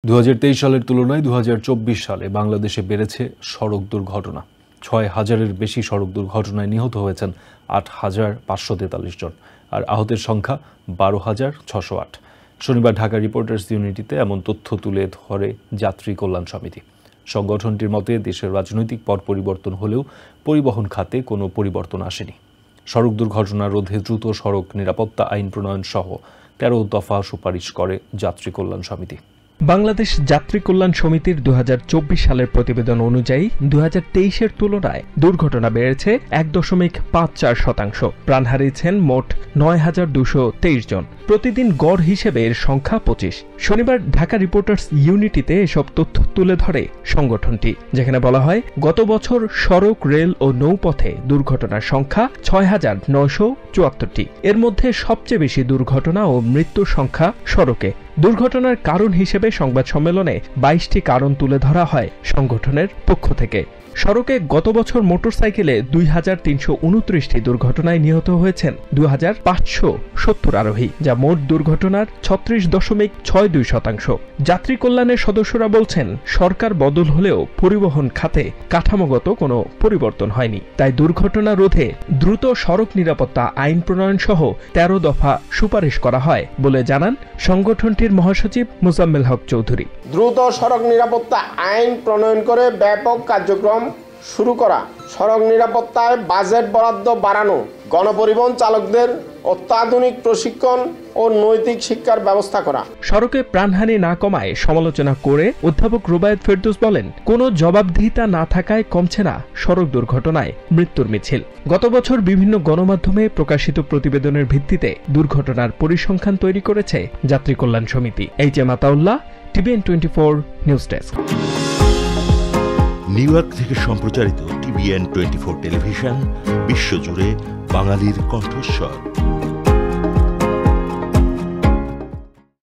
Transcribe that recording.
2023 সালের তুলনায় 2024 সালে বাংলাদেশে বেড়েছে সড়ক দুর্ঘটনা। 6,000-এর বেশি সড়ক দুর্ঘটনায় নিহত হয়েছেন 8,543 জন, আর আহতের সংখ্যা 12,608। শনিবার ঢাকা রিপোর্টার্স ইউনিটিতে এমন তথ্য তুলে ধরে যাত্রী কল্যাণ সমিতি। সংগঠনটির মতে দেশের রাজনৈতিক পট পরিবর্তন হলেও পরিবহন খাতে কোনো পরিবর্তন আসেনি। সড়ক দুর্ঘটনা রোধে দ্রুত সড়ক নিরাপত্তা আইন প্রণয়ন সহ 13 দফা সুপারিশ করে যাত্রী কল্যাণ সমিতি। বাংলাদেশ যাত্রী কল্যাণ সমিতির 2024 সালের প্রতিবেদন অনুযায়ী 2023-এর তুলনায় দুর্ঘটনা বেড়েছে 1.54%। প্রাণ হারিয়েছেন মোট 9,223 জন। প্রতিদিন গড় হিসেবে এর সংখ্যা 25। শনিবার ঢাকা রিপোর্টার্স ইউনিটিতে এসব তথ্য তুলে ধরে সংগঠনটি, যেখানে বলা হয় গত বছর সড়ক, রেল ও নৌপথে দুর্ঘটনার সংখ্যা 6,974টি। এর মধ্যে সবচেয়ে বেশি দুর্ঘটনা ও মৃত্যুর সংখ্যা সড়কে। দুর্ঘটনার কারণ হিসেবে সংবাদ সম্মেলনে 22টি কারণ তুলে ধরা হয় সংগঠনের পক্ষ থেকে। সড়কে গত বছর মোটরসাইকেলে 2,329টি দুর্ঘটনায় নিহত হয়েছেন 2,570 আরোহী, যা মোট দুর্ঘটনার 36.62%। যাত্রী কল্যাণের সদস্যরা বলছেন, সরকার বদল হলেও পরিবহন খাতে কাঠামোগত কোনো পরিবর্তন হয়নি। তাই দুর্ঘটনা রোধে দ্রুত সড়ক নিরাপত্তা আইন প্রণয়ন সহ 13 দফা সুপারিশ করা হয় বলে জানান সংগঠনটির মহাসচিব মোজাম্মেল হক চৌধুরী। দ্রুত সড়ক নিরাপত্তা আইন প্রণয়ন করে ব্যাপক কার্যক্রম শুরু করা, সড়ক নিরাপত্তায় বাজেট বরাদ্দ বাড়ানো, গণপরিবহন চালকদের অত্যাধুনিক প্রশিক্ষণ ও নৈতিক শিক্ষার ব্যবস্থা করা। সড়কে প্রাণহানি না কমায় সমালোচনা করে অধ্যাপক রুবায়েত ফেরদৌস বলেন, কোনো জবাবদিহিতা না থাকায় কমছে না সড়ক দুর্ঘটনায় মৃত্যুর মিছিল। গত বছর বিভিন্ন গণমাধ্যমে প্রকাশিত প্রতিবেদনের ভিত্তিতে দুর্ঘটনার পরিসংখ্যান তৈরি করেছে যাত্রী কল্যাণ সমিতি। HM. Ataullah, TVN 24 news desk. New York থেকে সম্প্রচারিত TVN 24 টেলিভিশন বিশ্বজুড়ে বাঙালির কণ্ঠস্বর।